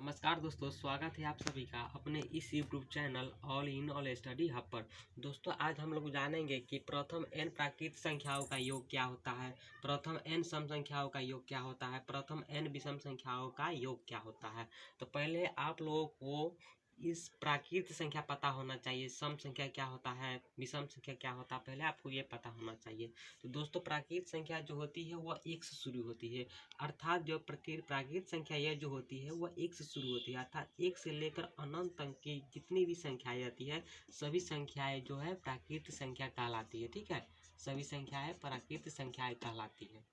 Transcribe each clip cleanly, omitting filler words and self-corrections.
नमस्कार दोस्तों, स्वागत है आप सभी का अपने इस YouTube channel all in all study hub पर। दोस्तों आज हम लोग जानेंगे कि प्रथम n प्राकृत संख्याओं का योग क्या होता है, प्रथम n सम संख्याओं का योग क्या होता है, प्रथम n विषम संख्याओं का योग क्या होता है। तो पहले आप लोगों को इस प्राकृत संख्या पता होना चाहिए, सम संख्या क्या होता है, विषम संख्या क्या होता है, पहले आपको ये पता होना चाहिए। तो दोस्तों प्राकृत संख्या जो होती है वह एक से शुरू होती है, अर्थात जो प्राकृत संख्या यह जो होती है वह एक से शुरू होती है, अर्थात एक से लेकर अनंत तक की जितनी भी संख्याएं आती है सभी संख्याएं जो है प्राकृत संख्या कहलाती है। ठीक है, सभी संख्याएं प्राकृत संख्याएं कहलाती है।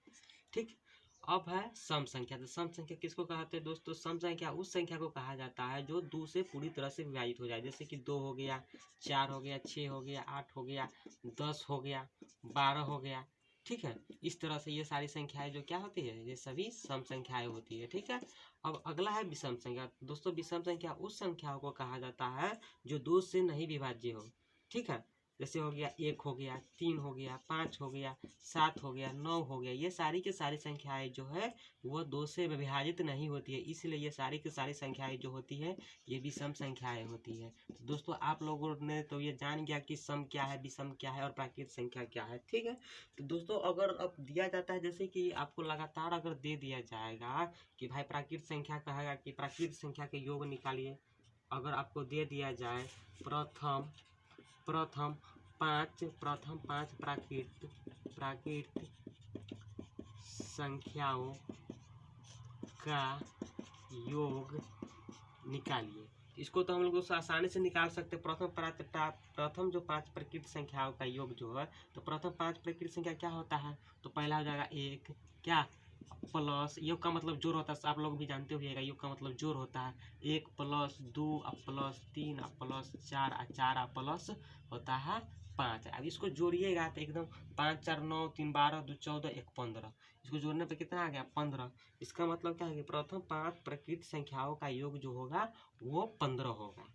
ठीक, अब है सम संख्या। तो सम संख्या किसको कहते हैं दोस्तों? सम संख्या उस संख्या को कहा जाता है जो 2 से पूरी तरह से विभाजित हो जाए, जैसे कि 2 हो गया, 4 हो गया, 6 हो गया, 8 हो गया, 10 हो गया, 12 हो गया। ठीक है, इस तरह से ये सारी संख्याएं जो क्या होती है, ये सभी सम संख्याएं होती है। ठीक है, अब अगला है विषम संख्या। दोस्तों विषम संख्या उस संख्याओं को कहा जाता है जो 2 से नहीं विभाज्य हो। ठीक है, जैसे हो गया 1 हो गया, 3 हो गया, 5 हो गया, 7 हो गया, 9 हो गया। ये सारी की सारी संख्याएं जो है वो 2 से विभाजित नहीं होती है, इसलिए ये सारी की सारी संख्याएं जो होती है ये विषम संख्याएं होती है। तो दोस्तों आप लोगों ने तो ये जान गया कि सम क्या है, विषम क्या है और प्राकृत संख्या क्या है। ठीक है, तो दोस्तों अगर अब दिया जाता है, जैसे कि आपको लगातार अगर दे दिया जाएगा कि भाई प्राकृत संख्या कहेगा कि प्राकृत संख्या के योग निकालिए, अगर आपको दे दिया जाए प्रथम पाँच प्राकृत संख्याओं का योग निकालिए, इसको तो हम लोग आसानी से निकाल सकते हैं। प्रथम जो 5 प्राकृत संख्याओं का योग जो है, तो प्रथम 5 प्राकृत संख्या क्या होता है, तो पहला हो जाएगा 1 क्या प्लस, योग का मतलब जोड़ होता है, आप लोग भी जानते होइएगा योग का मतलब जोड़ होता है। 1 प्लस 2 प्लस 3 प्लस 4 4 प्लस होता है 5। अब इसको जोड़िएगा तो एकदम 5 4 9 3 12 2 14 1 15, इसको जोड़ने पे कितना आ गया 15। इसका मतलब क्या है कि प्रथम 5 प्राकृत संख्याओं का योग जो होगा वो 15 होगा।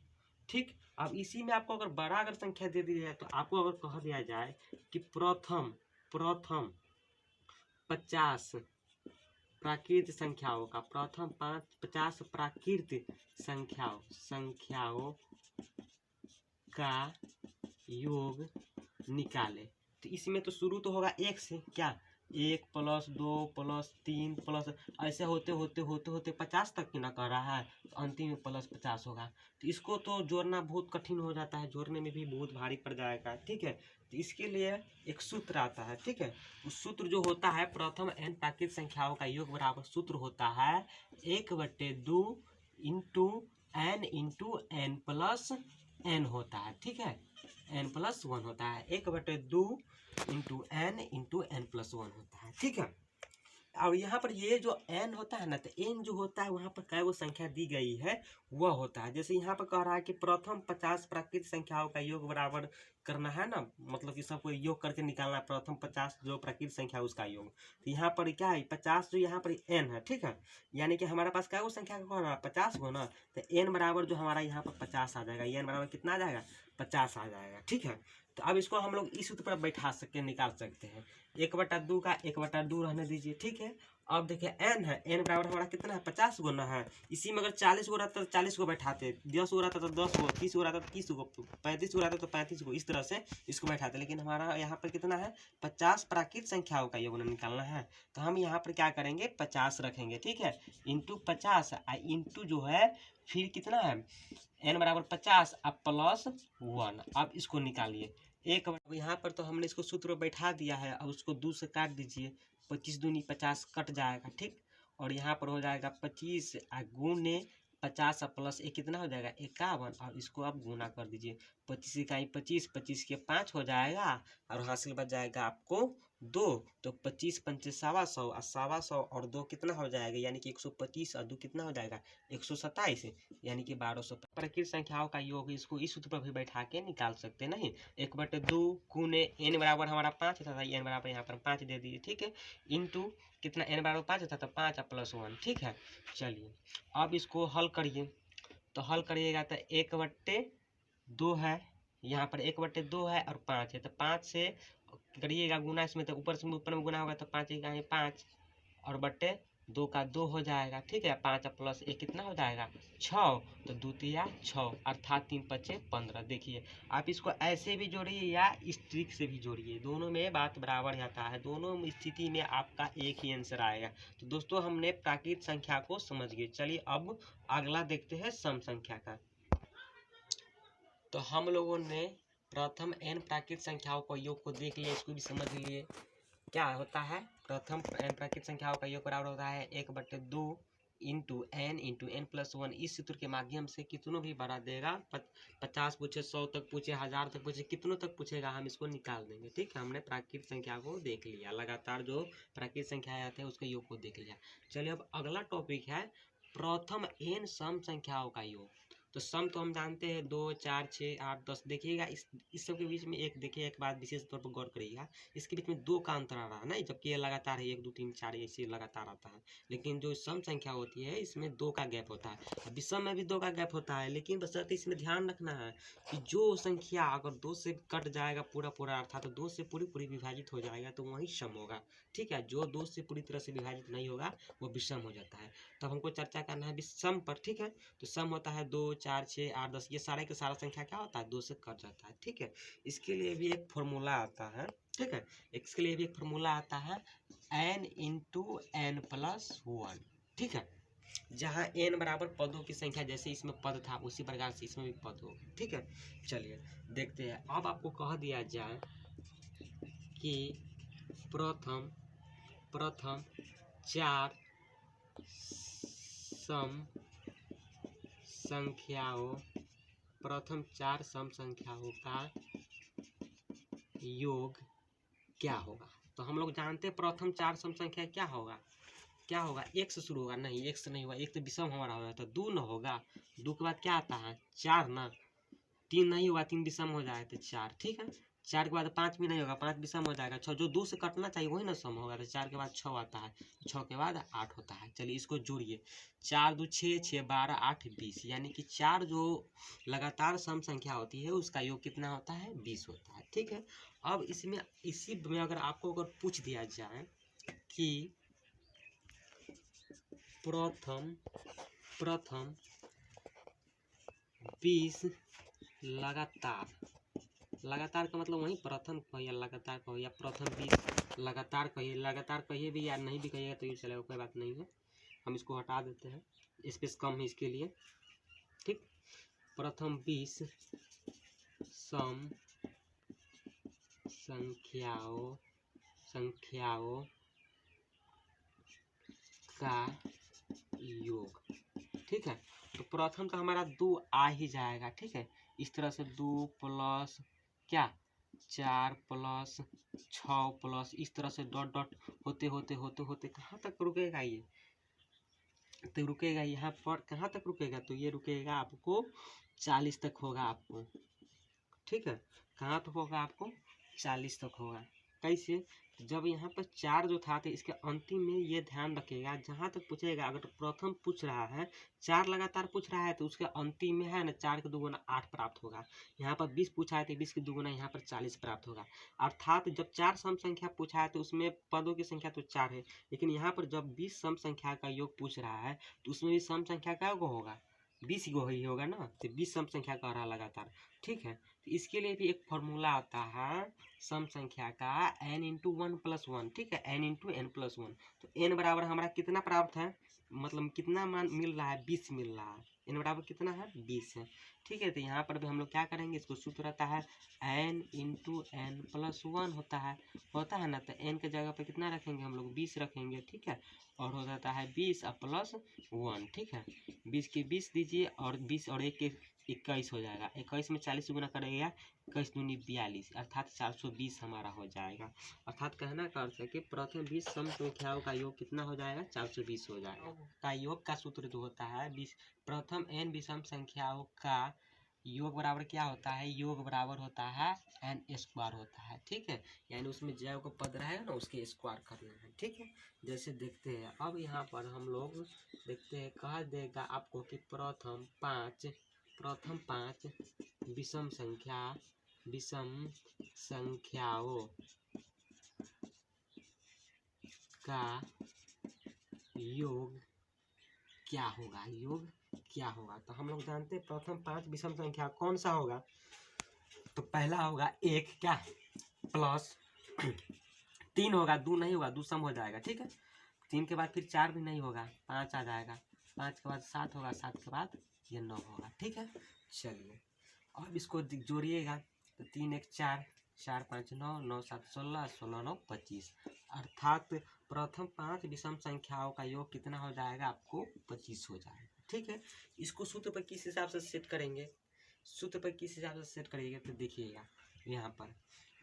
ठीक, अब इसी में आपको अगर बड़ा अगर संख्या दे दी जाए, तो आपको अगर कह दिया जाए कि प्रथम 50 प्राकृत संख्याओं का, प्रथम 50 प्राकृत संख्याओं का योग निकाले, तो इसमें तो शुरू तो होगा 1 से, क्या 1 प्लस 2 प्लस 3 प्लस ऐसे होते होते होते होते 50 तक की ना कर रहा है, तो अंतिम में प्लस 50 होगा। तो इसको तो जोड़ना बहुत कठिन हो जाता है, जोड़ने में भी बहुत भारी पड़ जाएगा। ठीक है, तो इसके लिए एक सूत्र आता है। ठीक है, उस सूत्र जो होता है प्रथम n प्राकृत संख्याओं का योग बराबर सूत्र होता है 1/2 इंटू n प्लस n होता है। ठीक है, n+1 होता है, 1/2 इंटू n प्लस 1 होता है। ठीक है, और यहाँ पर ये जो n होता है ना, तो n जो होता है वहाँ पर क्या वो संख्या दी गई है वह होता है। जैसे यहाँ पर कह रहा है कि प्रथम 50 प्राकृत संख्याओं का योग बराबर करना है ना, मतलब कि सबको योग करके निकालना, प्रथम 50 जो प्राकृत संख्या उसका योग। तो यहाँ पर क्या है 50 जो यहाँ पर n है। ठीक है, यानी कि हमारे पास क्या वो संख्या का ना 50 को ना, तो n बराबर जो हमारा यहाँ पर 50 आ जाएगा, n बराबर कितना आ जाएगा 50 आ जाएगा। ठीक है, तो अब इसको हम लोग इस सूत्र पर बैठा सकते निकाल सकते हैं। 1/2 का 1/2 रहने दीजिए। ठीक है, अब देखिए n है, n बराबर हमारा कितना है 50 गुना है। इसी में अगर 40 गो रहता तो 40 को बैठाते, 10 गो रहता तो 10 गो, 30 गो रहता तो 30 गो, 35 गो रहता तो 35 गो, इस तरह से इसको बैठाते। लेकिन हमारा यहाँ पर कितना है 50 प्राकृत संख्याओं का योग निकालना है, तो हम यहाँ पर क्या करेंगे 50 रखेंगे। ठीक है, इंटू 50 इंटू जो है फिर कितना है n बराबर 50 अब प्लस 1। अब इसको निकालिए एक, यहाँ पर तो हमने इसको सूत्र बैठा दिया है। अब उसको 2 से काट दीजिए, 25 दूनी 50 कट जाएगा। ठीक, और यहाँ पर हो जाएगा 25 गुने 50 प्लस 1 कितना हो जाएगा 51, और इसको आप गुना कर दीजिए। 25 इकाई 25, 25 के 5 हो जाएगा, और हासिल बच जाएगा आपको 2। तो 25 पंचे 125 और 125 और 2 कितना हो जाएगा, यानी कि 125 और 2 कितना हो जाएगा 127, यानी कि 1200। प्राकृत संख्याओं का योग इसको इस सूत्र पर भी बैठा के निकाल सकते नहीं। 1/2 गुने n बराबर हमारा 5 था, n बराबर यहाँ पर 5 दे दीजिए। ठीक है, इंटू कितना n बराबर 5 था तो 5 प्लस 1। ठीक है, चलिए अब इसको हल करिए, तो हल करिएगा तो 1/2 है, यहाँ पर 1/2 है और 5 है, तो 5 से करिएगा गुना इसमें, तो ऊपर में गुना होगा तो 5 1 5 और बट्टे 2 का 2 हो जाएगा, ठीक है। 5 प्लस 1 कितना हो जाएगा 6, तो 2 तिया 6 अर्थात 3 पचे 15। देखिए आप इसको ऐसे भी जोड़िए या इस ट्रिक से भी जोड़िए, दोनों में बात बराबर आता है, दोनों स्थिति में आपका एक ही आंसर आएगा। तो दोस्तों हमने प्राकृत संख्या को समझ गए। चलिए अब अगला देखते हैं सम संख्या का। तो हम लोगों ने प्रथम n प्राकृत संख्याओं का योग को देख लिया, इसको भी समझ लिए। क्या होता है प्रथम n प्राकृत संख्याओं का योग बराबर होता है 1/2 इंटू n प्लस 1। इस सूत्र के माध्यम से कितनों भी बड़ा देगा, 50 पूछे, 100 तक पूछे, 1000 तक पूछे, कितनों तक पूछेगा हम इसको निकाल देंगे, ठीक है। हमने प्राकृत संख्या को देख लिया, लगातार जो प्राकृत संख्याएं आते हैं उसके योग को देख लिया। चलिए अब अगला टॉपिक है प्रथम n सम संख्याओं का योग। तो सम तो हम जानते हैं 2, 4, 6, 8, 10। देखिएगा इस सब के बीच में एक देखिए, एक बात विशेष तौर पर गौर करिएगा, इसके बीच में 2 का अंतर आ रहा है ना, जबकि ये लगातार है 1, 2, 3, 4 ऐसे लगातार आता है। लेकिन जो सम संख्या होती है इसमें 2 का गैप होता है। विषम में भी 2 का गैप होता है, लेकिन बशर्ते इसमें ध्यान रखना है कि जो संख्या अगर 2 से कट जाएगा पूरा पूरा, अर्थात 2 से पूरी पूरी विभाजित हो जाएगा तो वही सम होगा, ठीक है। जो 2 से पूरी तरह से विभाजित नहीं होगा वो विषम हो जाता है। तब हमको चर्चा करना है विषम पर, ठीक है। तो सम होता है 2, 4, 6, 8, 10, ये सारे के सारा संख्या क्या होता है 2 से कट जाता है, ठीक है। इसके लिए भी एक फॉर्मूला आता है, ठीक है। इसके लिए भी एक फॉर्मूला आता है n इंटू n प्लस 1, ठीक है। जहाँ n बराबर पदों की संख्या, जैसे इसमें पद था उसी प्रकार से इसमें भी पद हो, ठीक है। चलिए देखते हैं। अब आपको कह दिया जाए कि प्रथम 4 सम संख्याओं, प्रथम 4 सम संख्याओं का योग क्या होगा। तो हम लोग जानते हैं प्रथम 4 सम संख्या क्या होगा, क्या होगा, 1 से शुरू होगा, नहीं 1 से नहीं होगा, 1 तो विषम हमारा होगा, तो 2 न होगा, 2 के बाद क्या आता है 4 ना, 3 नहीं होगा, 3 विषम हो जाएगा तो 4, ठीक है। 4 के बाद 5 भी नहीं होगा, 5 विषम हो जाएगा, 6 जो 2 से कटना चाहिए वही ना सम होगा, तो 4 के बाद 6 आता है, 6 के बाद 8 होता है। चलिए इसको जोड़िए, 4 2 6, 6 12, 8 20, यानी कि 4 जो लगातार सम संख्या होती है उसका योग कितना होता है 20 होता है, ठीक है। अब इसमें इसी में अगर आपको अगर पूछ दिया जाए कि प्रथम 20 लगातार का मतलब वही प्रथम कहिए, लगातार कहो या प्रथम 20 लगातार कहिए, लगातार कहिए भी या नहीं भी कहिएगा तो ये चलेगा, कोई बात नहीं है, हम इसको हटा देते हैं, स्पेस कम है इसके लिए, ठीक। प्रथम 20 सम संख्याओं का योग, ठीक है। तो प्रथम तो हमारा 2 आ ही जाएगा, ठीक है। इस तरह से 2 प्लस क्या 4 प्लस 6 प्लस, इस तरह से डॉट डॉट होते होते होते होते कहाँ तक रुकेगा ये, तो रुकेगा यहाँ पर, कहाँ तक रुकेगा, तो ये रुकेगा आपको 40 तक होगा आपको, ठीक है। कहाँ तक होगा आपको 40 तक होगा। कैसे, जब यहाँ पर 4 जो था तो इसके अंतिम में ये ध्यान रखिएगा, जहाँ तक पूछेगा अगर तो प्रथम पूछ रहा है 4 लगातार पूछ रहा है तो उसके अंतिम में है ना 4 के दुगुना 8 प्राप्त होगा। यहाँ पर 20 पूछा है तो 20 के दुगुना यहाँ पर 40 प्राप्त होगा। अर्थात जब 4 सम संख्या पूछा है तो उसमें पदों की संख्या तो 4 है, लेकिन यहाँ पर जब 20 सम संख्या का योग पूछ रहा है तो उसमें भी सम संख्या का योग होगा 20 गो ही होगा ना, तो 20 सम संख्या कह रहा लगातार, ठीक है। तो इसके लिए भी एक फॉर्मूला आता है सम संख्या का n इंटू 1 प्लस 1, ठीक है, n इंटू n प्लस 1। तो n बराबर हमारा कितना प्राप्त है, मतलब कितना मान मिल रहा है 20 मिल रहा है, n बराबर कितना है 20 है, ठीक है। तो यहाँ पर भी हम लोग क्या करेंगे, इसको सूत्र रहता है n इंटू n प्लस 1 होता है ना, तो n के जगह पे कितना रखेंगे हम लोग 20 रखेंगे, ठीक है। और हो जाता है 20 प्लस 1, ठीक है। 20 के 20 दीजिए और 20 और 1 के 21 हो जाएगा, 21 में 40 गुना करेगा, 21 दूनी 42, अर्थात 420 हमारा हो जाएगा। अर्थात कहना का अर्थ है कि प्रथम 20 सम संख्याओं का योग कितना हो जाएगा 420 हो जाएगा। का योग का सूत्र जो होता है प्रथम n विषम संख्याओं का योग बराबर क्या होता है, योग बराबर होता है n स्क्वायर होता है, ठीक है। यानी उसमें जय को पद रहेगा ना उसके स्क्वायर करना है, ठीक है। जैसे देखते हैं अब यहाँ पर हम लोग देखते हैं, कहा देगा आपको कि प्रथम 5 विषम संख्याओं का योग क्या होगा, योग क्या होगा। तो हम लोग जानते हैं प्रथम 5 विषम संख्या कौन सा होगा। तो पहला होगा 1 क्या प्लस 3 होगा, 2 नहीं होगा, 2 सम हो जाएगा, ठीक है। 3 के बाद फिर 4 भी नहीं होगा, 5 आ जाएगा, 5 के बाद 7 होगा, 7 के बाद ये 9 होगा, ठीक है। चलिए अब इसको जोड़िएगा तो 3 1 4, 4 5 9, 9 7 16, 16 9 25, अर्थात प्रथम 5 विषम संख्याओं का योग कितना हो जाएगा, आपको 25 हो जाएगा, ठीक है। इसको सूत्र पर किस हिसाब से सेट करेंगे, सूत्र पर किस हिसाब से सेट करिएगा तो देखिएगा यहाँ पर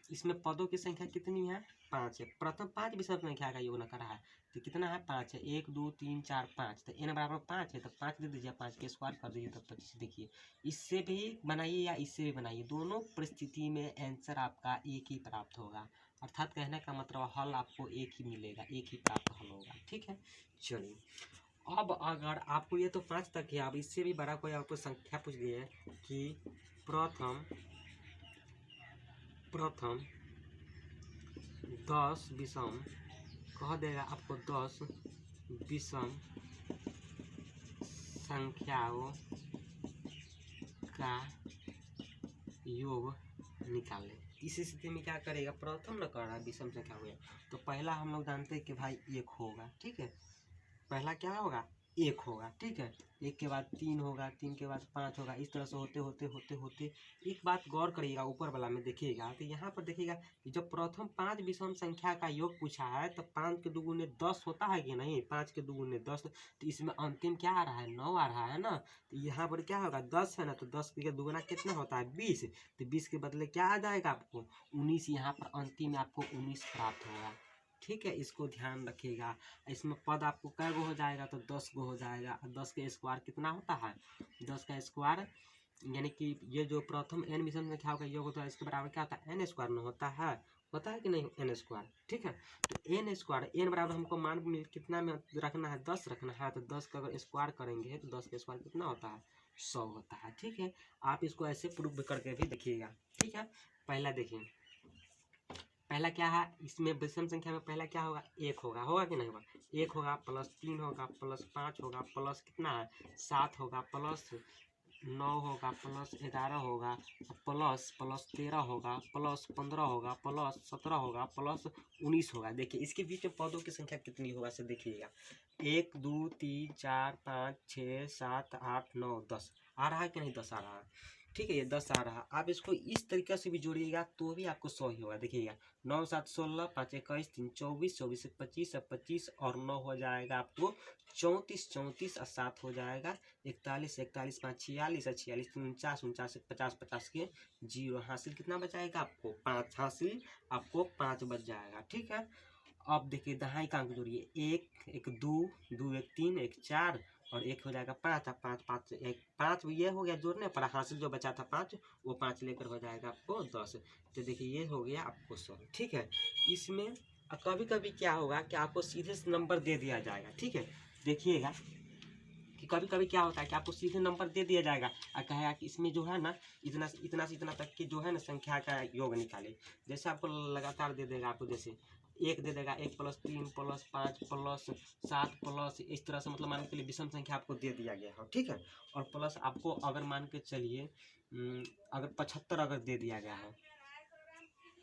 इसमें पदों की संख्या कितनी है, 5 है। प्रथम 5 विषम संख्या का योग न कर रहा है तो कितना है, 5 है। 1 2 3 4 5, तो n बराबर 5 है तो 5 दे दीजिए, 5 के स्क्वायर कर दीजिए तो 25। देखिए इससे भी बनाइए या इससे भी बनाइए, दोनों परिस्थिति में आंसर आपका एक ही प्राप्त होगा, अर्थात कहने का मतलब हल आपको एक ही मिलेगा, एक ही प्राप्त हल होगा, ठीक है। चलिए अब अगर आपको ये तो 5 तक है, अब इससे भी बड़ा कोई आपको संख्या पूछ दिए कि प्रथम 10 विषम कह देगा आपको, 10 विषम संख्याओं का योग निकालें। इस स्थिति में क्या करेगा, प्रथम न कर रहा विषम संख्या हो, तो पहला हम लोग जानते हैं कि भाई 1 होगा, ठीक है। पहला क्या होगा, 1 होगा, ठीक है। 1 के बाद 3 होगा, 3 के बाद 5 होगा, इस तरह से होते होते होते होते एक बात गौर करिएगा ऊपर वाला में देखिएगा, तो यहाँ पर देखिएगा कि जब प्रथम 5 विषम संख्या का योग पूछा है तो 5 के दुगुने 10 होता है कि नहीं, 5 के दुगुने 10, तो इसमें अंतिम क्या आ रहा है, 9 आ रहा है ना। तो यहाँ पर क्या होगा, 10 है ना, तो 10 के दुगुना कितना होता है, 20, तो 20 के बदले क्या आ जाएगा आपको, 19। यहाँ पर अंतिम में आपको 19 प्राप्त होगा, ठीक है। इसको ध्यान रखिएगा। इसमें पद आपको कै गो हो जाएगा, तो 10 गो हो जाएगा। 10 का स्क्वायर कितना होता है, 10 का स्क्वायर यानी कि ये जो प्रथम n विषम संख्याओं का योग होता है इसके बराबर क्या होता है, n स्क्वायर में होता है कि नहीं, n स्क्वायर, ठीक है। तो n स्क्वायर, n बराबर हमको मान कितना में रखना है, 10 रखना है, तो 10 का अगर स्क्वायर करेंगे तो 10 का स्क्वायर कितना होता है, 100 होता है, ठीक है। आप इसको ऐसे प्रूव करके भी देखिएगा, ठीक है। पहला देखिए, पहला क्या है, इसमें विषम संख्या में पहला क्या होगा, 1 होगा, होगा कि नहीं होगा, 1 होगा प्लस 3 होगा प्लस 5 होगा प्लस कितना है 7 होगा प्लस 9 होगा प्लस 11 होगा प्लस 13 होगा प्लस 15 होगा प्लस 17 होगा प्लस 19 होगा। देखिए इसके बीच में पदों की संख्या कितनी होगा से देखिएगा, 1 2 3 4 5 6 7 8 9 10 आ रहा है कि नहीं, 10 आ रहा है, ठीक है। ये 10 आ रहा है। आप इसको इस तरीके से भी जोड़िएगा तो भी आपको 100 ही होगा। देखिएगा 9 7 16, 5 21 3 24, 24 1 25, 25 और 9 हो जाएगा आपको 34, 34 और 7 हो जाएगा 41, 41 5 46 और 46 49, 49 50, 50 के 0 हासिल कितना बचाएगा आपको 5 हासिल, आपको 5 बच जाएगा, ठीक है। अब देखिए दहाई का अंक जोड़िए, 1 1 2 2 1 3 1 4 और 1 हो जाएगा 5, 5 5 1 5 ये हो गया जोड़ने पर, हासिल जो बचा था 5 वो 5 लेकर हो जाएगा आपको 10। तो देखिए ये हो गया आपको 100, ठीक है। इसमें कभी कभी क्या होगा कि आपको सीधे नंबर दे दिया जाएगा, ठीक है। देखिएगा कि कभी कभी क्या होता है कि आपको सीधे नंबर दे दिया जाएगा और कहेगा कि इसमें जो है ना इतना से इतना तक की जो है ना संख्या का योग निकाले। जैसे आपको लगातार दे देगा, आपको जैसे 1 दे देगा, 1 प्लस 3 प्लस 5 प्लस 7 प्लस इस तरह से, मतलब मान के लिए विषम संख्या आपको दे दिया गया है, ठीक है। और प्लस आपको अगर मान के चलिए अगर 75 अगर दे दिया गया है,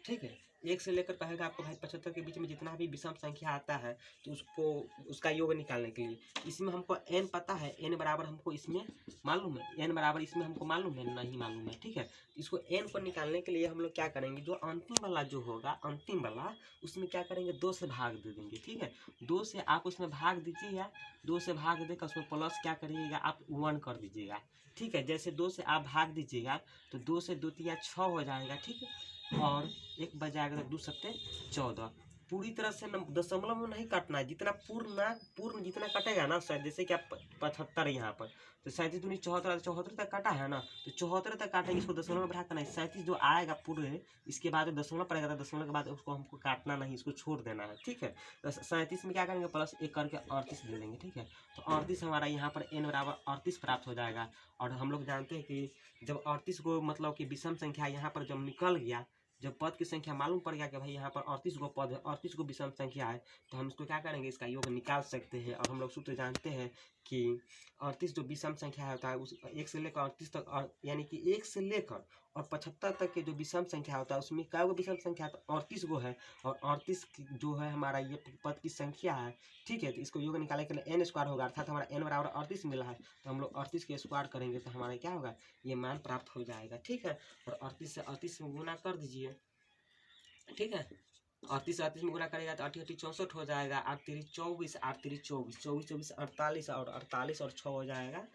ठीक है। 1 से लेकर कहेगा आपको भाई 75 के बीच में जितना भी विषम संख्या आता है तो उसको उसका योग निकालने के लिए इसमें हमको n पता है, n बराबर हमको इसमें मालूम है, n बराबर इसमें हमको मालूम है, नहीं मालूम है, ठीक है। इसको n को निकालने के लिए हम लोग क्या करेंगे, जो अंतिम वाला जो होगा अंतिम वाला उसमें क्या करेंगे 2 से भाग दे देंगे, ठीक है। 2 से आप उसमें भाग दीजिएगा, 2 से भाग देकर उसमें प्लस क्या करिएगा आप 1 कर दीजिएगा, ठीक है। जैसे 2 से आप भाग दीजिएगा तो 2 से 2 तिया 6 हो जाएगा, ठीक है। और 1 बच जाएगा तो 2 सत्ते 14। पूरी तरह से दशमलव में नहीं काटना है, जितना पूर्ण जितना कटेगा ना, शायद जैसे कि आप 75 यहाँ पर तो 37 दूनी 74, 74 तक काटा है ना, तो 74 तक काटेंगे, इसको दशमलव में बढ़ा करना है। 37 जो आएगा पूरे इसके बाद दशमलव पड़ेगा, तो दशमलव के बाद उसको हमको काटना नहीं, इसको छोड़ देना है, ठीक है। तो 37 में क्या करेंगे प्लस 1 करके 38 दे देंगे, ठीक है। तो 38 हमारा यहाँ पर n बराबर 38 प्राप्त हो जाएगा। और हम लोग जानते हैं कि जब 38 को मतलब कि विषम संख्या यहाँ पर जब निकल गया, जब पद की संख्या मालूम पड़ गया कि भाई यहाँ पर 38 गो पद है, 38 गो विषम संख्या है, तो हम इसको क्या करेंगे, इसका योग निकाल सकते हैं। और हम लोग सूत्र जानते हैं कि 38 जो विषम संख्या होता है उस 1 से लेकर 38 तक, और यानी कि 1 से लेकर और 75 तक के जो विषम संख्या होता है उसमें क्या गो विषम संख्या है, तो 38 गो है। और 38 जो है हमारा ये पद की संख्या है, ठीक है। तो इसको योग निकालने के लिए n स्क्वायर होगा, अर्थात हमारा n बराबर 38 मिला है, तो हम लोग 38 के स्क्वायर करेंगे तो हमारा क्या होगा, ये मान प्राप्त हो जाएगा, ठीक है। और 38 से 38 में गुना कर दीजिए, ठीक है। 38 से 38 में गुना करेगा तो 38 64 हो जाएगा, 8 3 24, 8 3 24, 24 24 48, और 48 और 6 हो जाएगा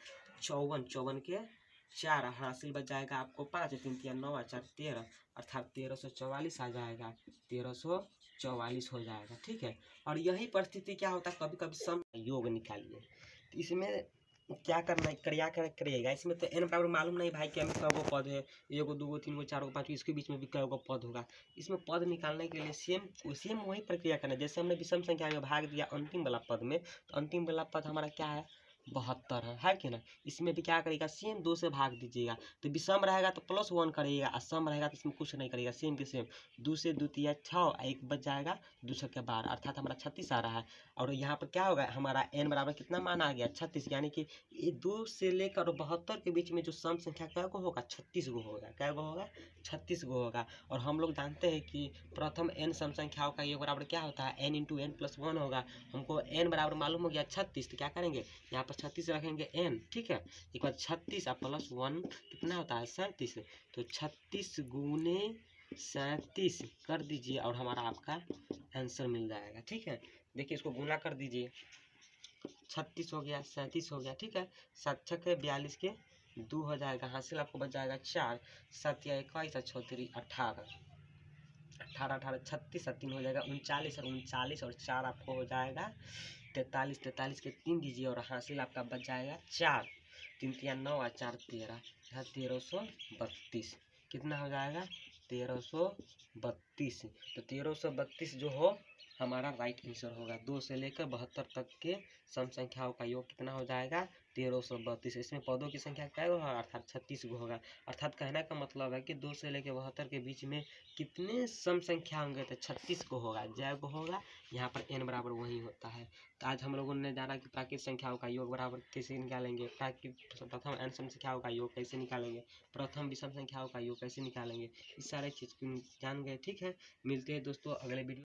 54, 54 के 4, हासिल बच जाएगा आपको 5, 3 3 9 4 13, अर्थात 1344 आ जाएगा, 1344 हो जाएगा, ठीक है। और यही परिस्थिति क्या होता है, कभी कभी सम योग निकालिए, तो इसमें क्या करना है, करिएगा। इसमें तो n बराबर मालूम नहीं भाई कि हमें कौ गो पद है, 1 गो 2 गो 3 गो 4 गो 5 गो, इसके बीच में भी कै गो पद होगा। इसमें पद निकालने के लिए सेम वही प्रक्रिया करना है जैसे हमने विषम संख्या में भाग दिया अंतिम वाला पद में, तो अंतिम वाला पद हमारा क्या है, 72 है कि ना। इसमें भी क्या करेगा, सेम 2 से भाग दीजिएगा, तो विषम रहेगा तो +1 करिएगा, और सम रहेगा तो इसमें कुछ नहीं करिएगा, सेम के सेम 2 से 2 तिया 6, 1 बच जाएगा 2 छक्के 12, अर्थात हमारा 36 आ रहा है। और यहाँ पर क्या होगा, हमारा n बराबर कितना मान आ गया, 36, यानी कि ये 2 से लेकर 72 के बीच में जो सम संख्या क्या को होगा, 36 गो होगा, क्या गो होगा, 36 गो होगा। और हम लोग जानते हैं कि प्रथम n सम संख्याओं का योग बराबर क्या होता है, n इंटू n प्लस 1 होगा। हमको n बराबर मालूम हो गया 36, तो क्या करेंगे, यहाँ पर 36 रखेंगे n, ठीक है। एक बार 36 और प्लस 1 कितना होता है, 37, तो 36 गुने 37 कर दीजिए और हमारा आपका आंसर मिल जाएगा, ठीक है। देखिए इसको गुना कर दीजिए, 36 हो गया, 37 हो गया, ठीक है। 7 छक्के 42 के 2 हो जाएगा, हासिल आपको बच जाएगा 4, 7 या 21 और 6 3 18, 18 18 36 और 3 हो जाएगा 39, और 39 और 4 आपको हो जाएगा 43, 43 के 3 दीजिए और हासिल आपका बच जाएगा 4, 3 3 9 और 4 13, 1332, कितना हो जाएगा, 1332। तो 1332 जो हो हमारा राइट आंसर होगा। 2 से लेकर 72 तक के सम संख्याओं का योग कितना हो जाएगा, 1332। इसमें पदों की संख्या क्या होगा, अर्थात 36 गो होगा। अर्थात कहने का मतलब है कि 2 से लेकर 72 के बीच में कितने सम संख्या होंगे, तो 36 को होगा, जय को होगा। यहाँ पर n बराबर वही होता है। तो आज हम लोगों ने जाना कि प्राकृतिक संख्याओं का योग बराबर कैसे निकालेंगे, प्रथम n सम संख्याओं का योग कैसे निकालेंगे, प्रथम विषम संख्याओं का योग कैसे निकालेंगे, इस सारे चीज़ जान गए, ठीक है। मिलते हैं दोस्तों अगले वीडियो।